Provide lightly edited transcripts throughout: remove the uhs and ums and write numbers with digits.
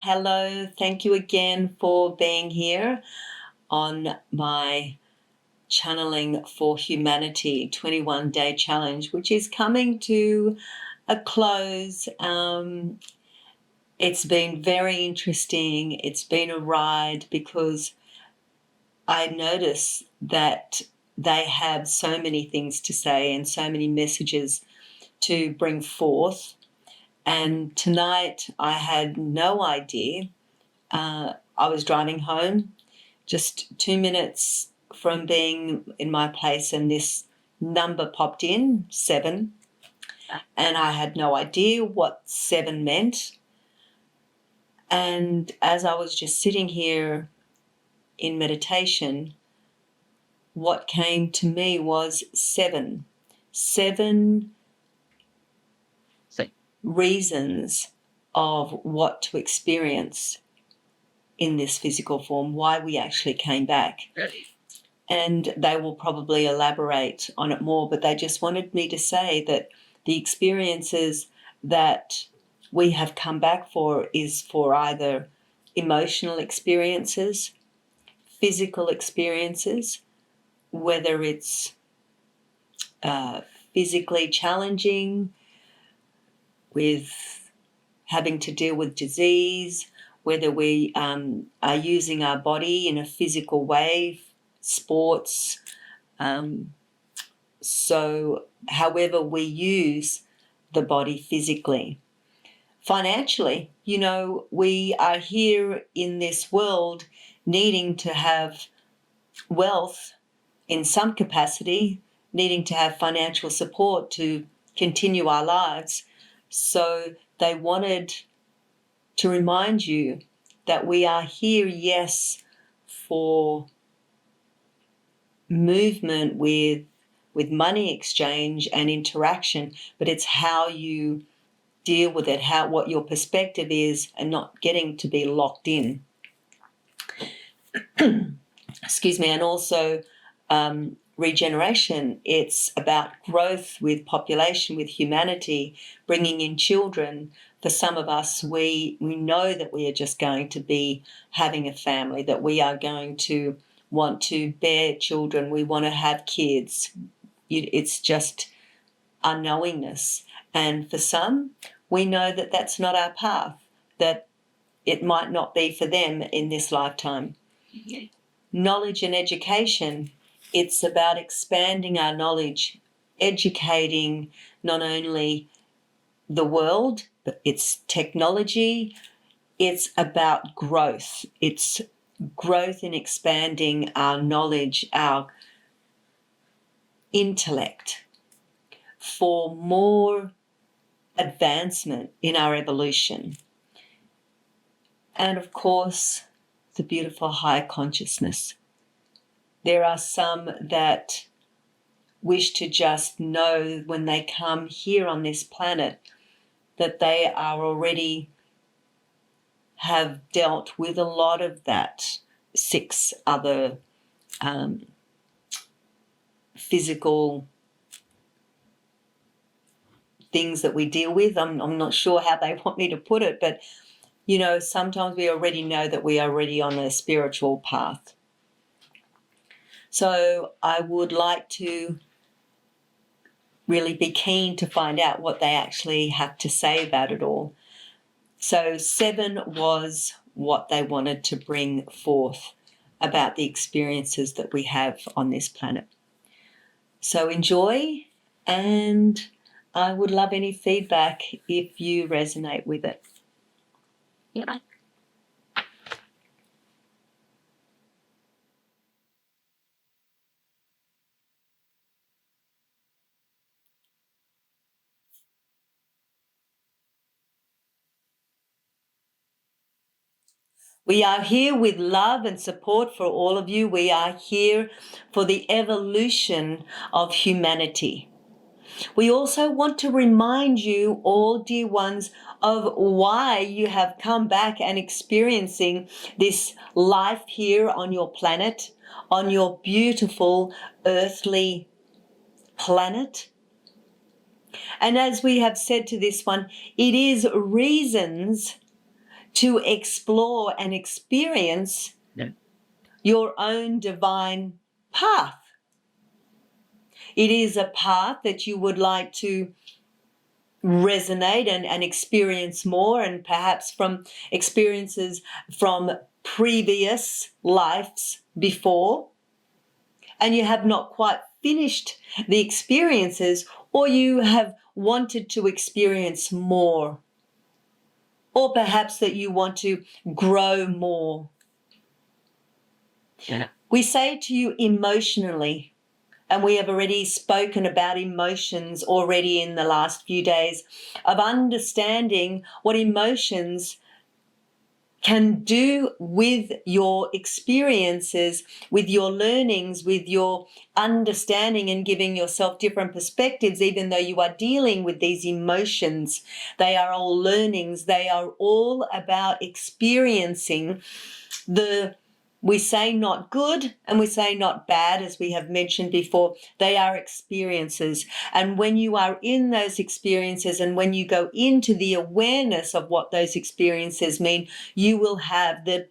Hello, thank you again for being here on my Channeling for Humanity 21-day challenge, which is coming to a close. It's been very interesting. It's been a ride because I notice that they have so many things to say and so many messages to bring forth. And tonight I had no idea. I was driving home just 2 minutes from being in my place, and this number popped in, 7, and I had no idea what 7 meant. And as I was just sitting here in meditation, what came to me was 7 reasons of what to experience in this physical form, why we actually came back. Really? And they will probably elaborate on it more, but they just wanted me to say that the experiences that we have come back for is for either emotional experiences, physical experiences, whether it's physically challenging with having to deal with disease, whether we are using our body in a physical way, sports. So however we use the body physically. Financially, we are here in this world needing to have wealth in some capacity, needing to have financial support to continue our lives. So they wanted to remind you that we are here, yes, for movement with money exchange and interaction, but it's how you deal with it, what your perspective is, and not getting to be locked in. Excuse me. And also regeneration. It's about growth with population, with humanity, bringing in children. For some of us, we know that we are just going to be having a family, that we are going to want to bear children, we want to have kids. It's just unknowingness. And for some, we know that that's not our path, that it might not be for them in this lifetime. Yeah. Knowledge and education, it's about expanding our knowledge, educating not only the world, but it's technology. It's about growth. It's growth in expanding our knowledge, our intellect, for more advancement in our evolution. And of course, the beautiful high consciousness. There are some that wish to just know when they come here on this planet that they are already have dealt with a lot of that 6 other physical things that we deal with. I'm not sure how they want me to put it, but sometimes we already know that we are already on a spiritual path. So I would like to really be keen to find out what they actually have to say about it all. So 7 was what they wanted to bring forth about the experiences that we have on this planet. So enjoy, and I would love any feedback if you resonate with it. Yeah. We are here with love and support for all of you. We are here for the evolution of humanity. We also want to remind you, all dear ones, of why you have come back and experiencing this life here on your planet, on your beautiful earthly planet. And as we have said to this one, it is reasons to explore and experience your own divine path. It is a path that you would like to resonate and experience more, and perhaps from experiences from previous lives before, and you have not quite finished the experiences, or you have wanted to experience more, or perhaps that you want to grow more. Yeah. We say to you emotionally, and we have already spoken about emotions already in the last few days, of understanding what emotions can do with your experiences, with your learnings, with your understanding, and giving yourself different perspectives, even though you are dealing with these emotions. They are all learnings. They are all about experiencing we say not good and we say not bad, as we have mentioned before. They are experiences. And when you are in those experiences and when you go into the awareness of what those experiences mean, you will have the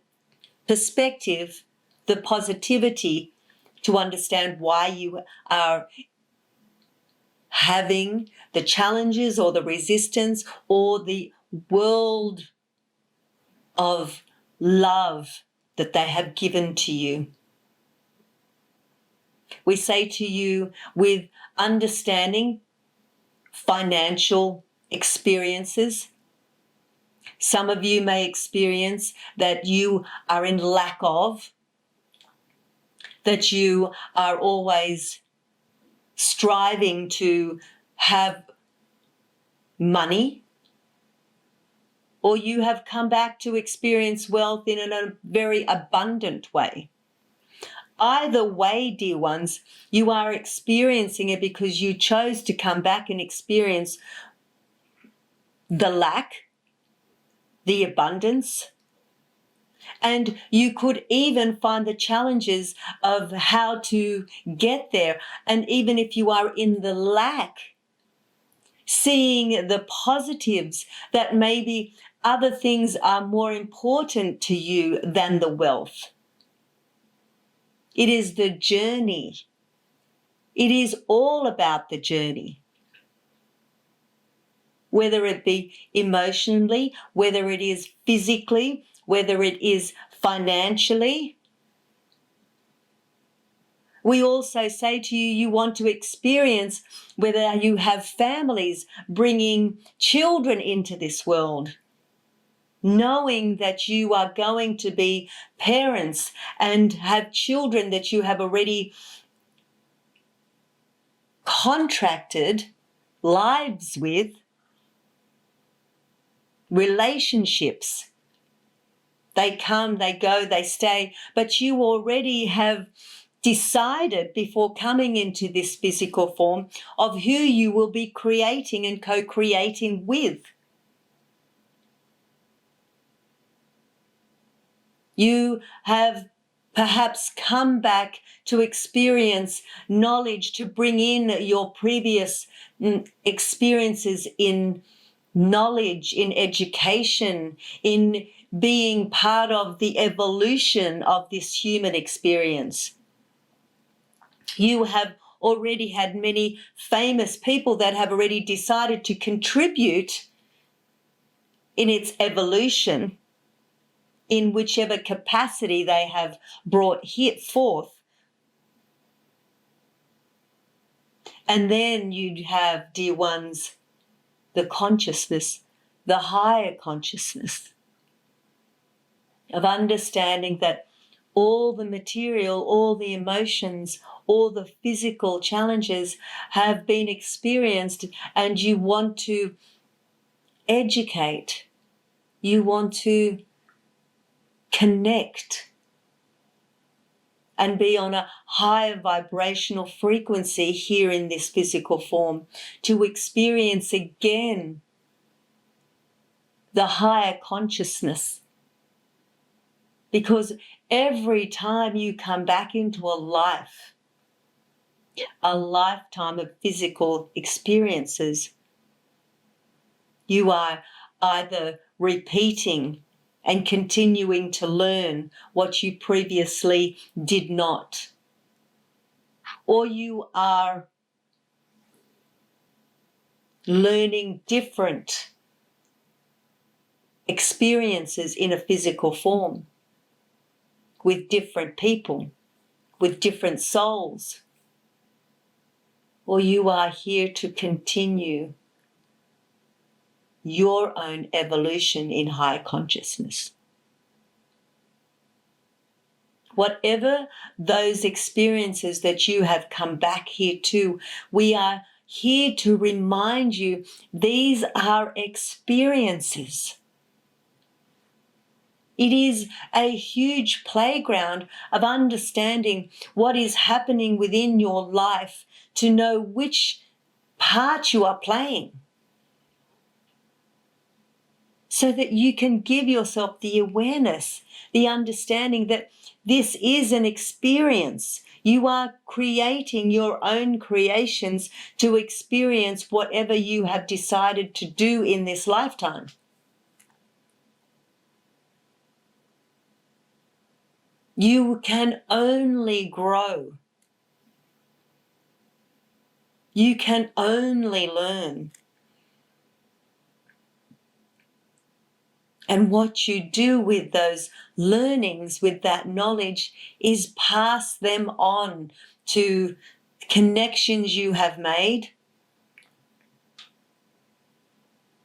perspective, the positivity to understand why you are having the challenges or the resistance or the world of love that they have given to you. We say to you, with understanding financial experiences, some of you may experience that you are in lack of, that you are always striving to have money, or you have come back to experience wealth in a very abundant way. Either way, dear ones, you are experiencing it because you chose to come back and experience the lack, the abundance, and you could even find the challenges of how to get there. And even if you are in the lack, seeing the positives, that maybe other things are more important to you than the wealth. It is the journey. It is all about the journey. Whether it be emotionally, whether it is physically, whether it is financially. We also say to you, you want to experience whether you have families bringing children into this world, knowing that you are going to be parents and have children that you have already contracted lives with, relationships. They come, they go, they stay, but you already have decided before coming into this physical form of who you will be creating and co-creating with. You have perhaps come back to experience knowledge, to bring in your previous experiences in knowledge, in education, in being part of the evolution of this human experience. You have already had many famous people that have already decided to contribute in its evolution in whichever capacity they have brought forth. And then you'd have, dear ones, the consciousness, the higher consciousness of understanding that all the material, all the emotions, all the physical challenges have been experienced, and you want to educate, you want to connect and be on a higher vibrational frequency here in this physical form, to experience again the higher consciousness. Because every time you come back into a lifetime of physical experiences, you are either repeating and continuing to learn what you previously did not. Or you are learning different experiences in a physical form with different people, with different souls. Or you are here to continue your own evolution in high consciousness. Whatever those experiences that you have come back here to, we are here to remind you these are experiences. It is a huge playground of understanding what is happening within your life to know which part you are playing, so that you can give yourself the awareness, the understanding that this is an experience. You are creating your own creations to experience whatever you have decided to do in this lifetime. You can only grow. You can only learn. And what you do with those learnings, with that knowledge, is pass them on to connections you have made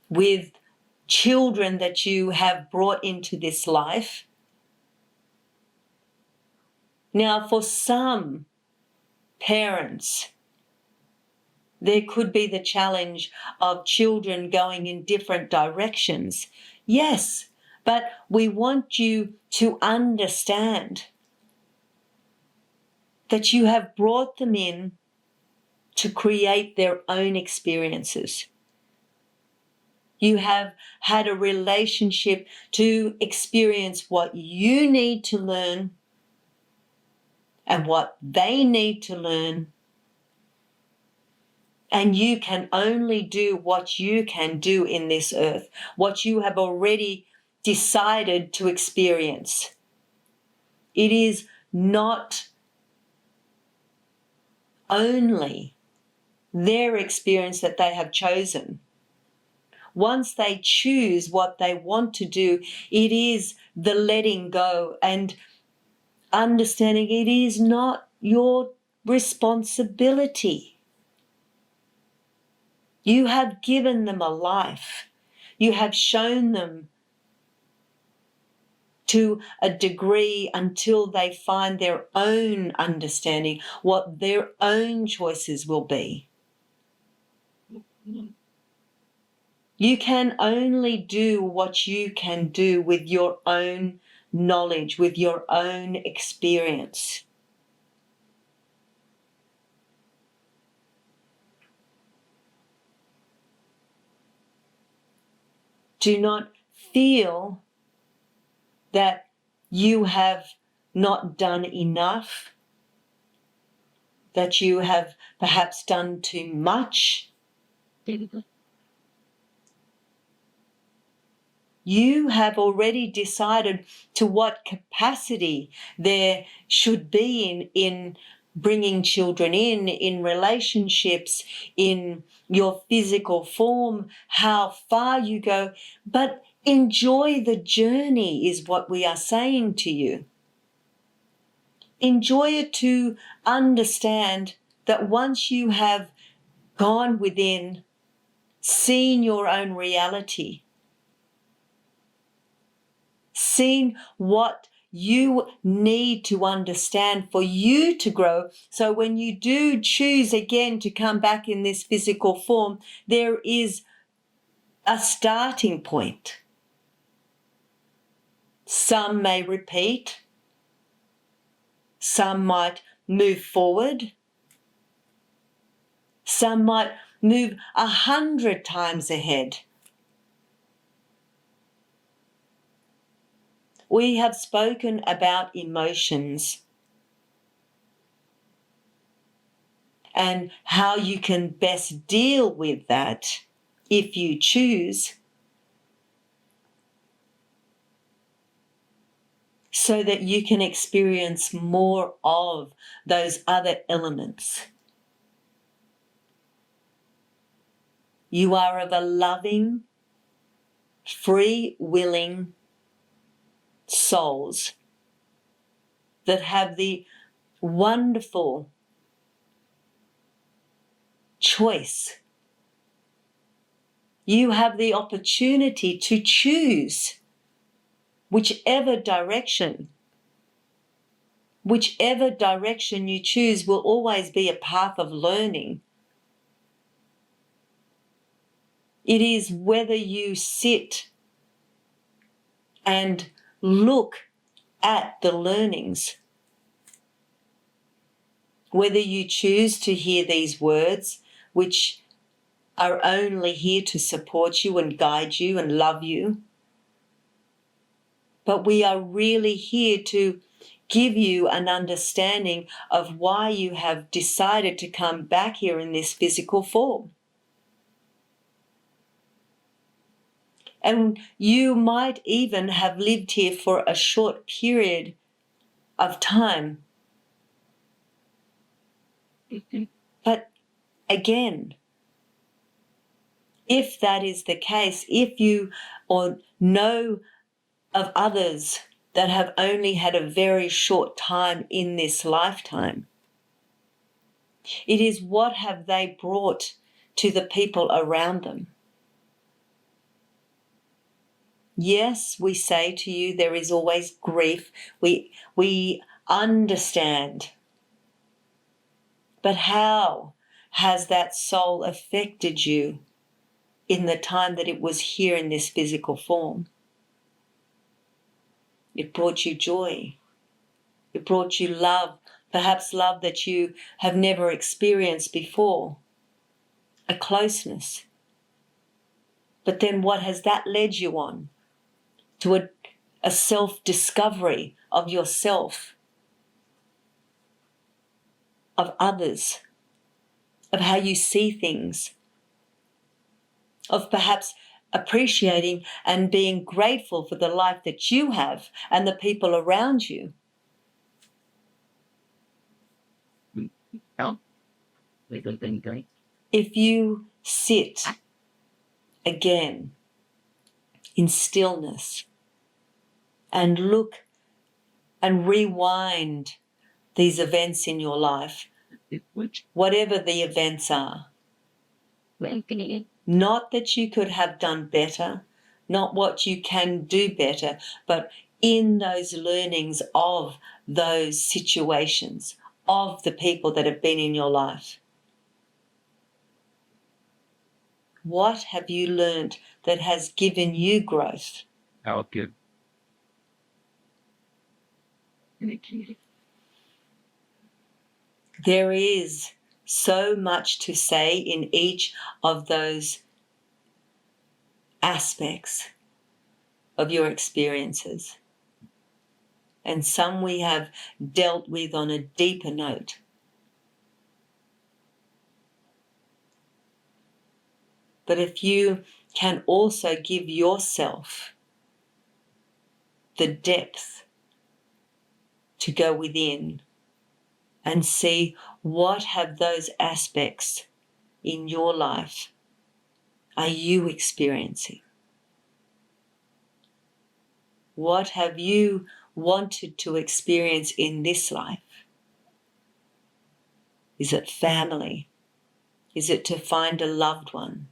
with children that you have brought into this life. Now, for some parents, there could be the challenge of children going in different directions. Yes, but we want you to understand that you have brought them in to create their own experiences. You have had a relationship to experience what you need to learn and what they need to learn. And you can only do what you can do in this earth, what you have already decided to experience. It is not only their experience that they have chosen. Once they choose what they want to do, it is the letting go and understanding it is not your responsibility. You have given them a life. You have shown them to a degree until they find their own understanding, what their own choices will be. You can only do what you can do with your own knowledge, with your own experience. Do not feel that you have not done enough, that you have perhaps done too much. You have already decided to what capacity there should be in bringing children in relationships, in your physical form, how far you go. But enjoy the journey is what we are saying to you. Enjoy it to understand that once you have gone within, seen your own reality, seen what you need to understand for you to grow. So when you do choose again to come back in this physical form, there is a starting point. Some may repeat. Some might move forward. Some might move 100 times ahead. We have spoken about emotions and how you can best deal with that if you choose. so that you can experience more of those other elements. You are of a loving, free-willing souls that have the wonderful choice. You have the opportunity to choose whichever direction you choose will always be a path of learning. It is whether you sit and look at the learnings, whether you choose to hear these words, which are only here to support you and guide you and love you. But we are really here to give you an understanding of why you have decided to come back here in this physical form. And you might even have lived here for a short period of time. But again, if that is the case, if you or know of others that have only had a very short time in this lifetime, it is what have they brought to the people around them. Yes, we say to you there is always grief. We understand. But how has that soul affected you in the time that it was here in this physical form? It brought you joy. It brought you love, perhaps love that you have never experienced before, a closeness. But then what has that led you on? To a self-discovery of yourself, of others, of how you see things, of perhaps appreciating and being grateful for the life that you have and the people around you. If you sit again in stillness and look and rewind these events in your life, whatever the events are, not that you could have done better, not what you can do better, but in those learnings of those situations, of the people that have been in your life. What have you learned that has given you growth? How good. There is so much to say in each of those aspects of your experiences. And some we have dealt with on a deeper note. But if you can also give yourself the depth to go within and see what have those aspects in your life are you experiencing? What have you wanted to experience in this life? Is it family? Is it to find a loved one?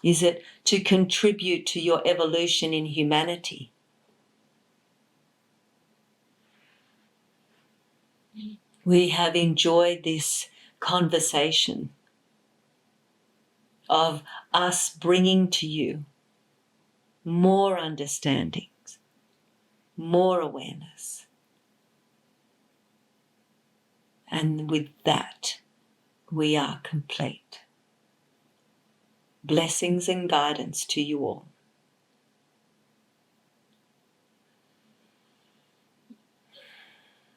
Is it to contribute to your evolution in humanity? We have enjoyed this conversation of us bringing to you more understandings, more awareness. And with that, we are complete. Blessings and guidance to you all.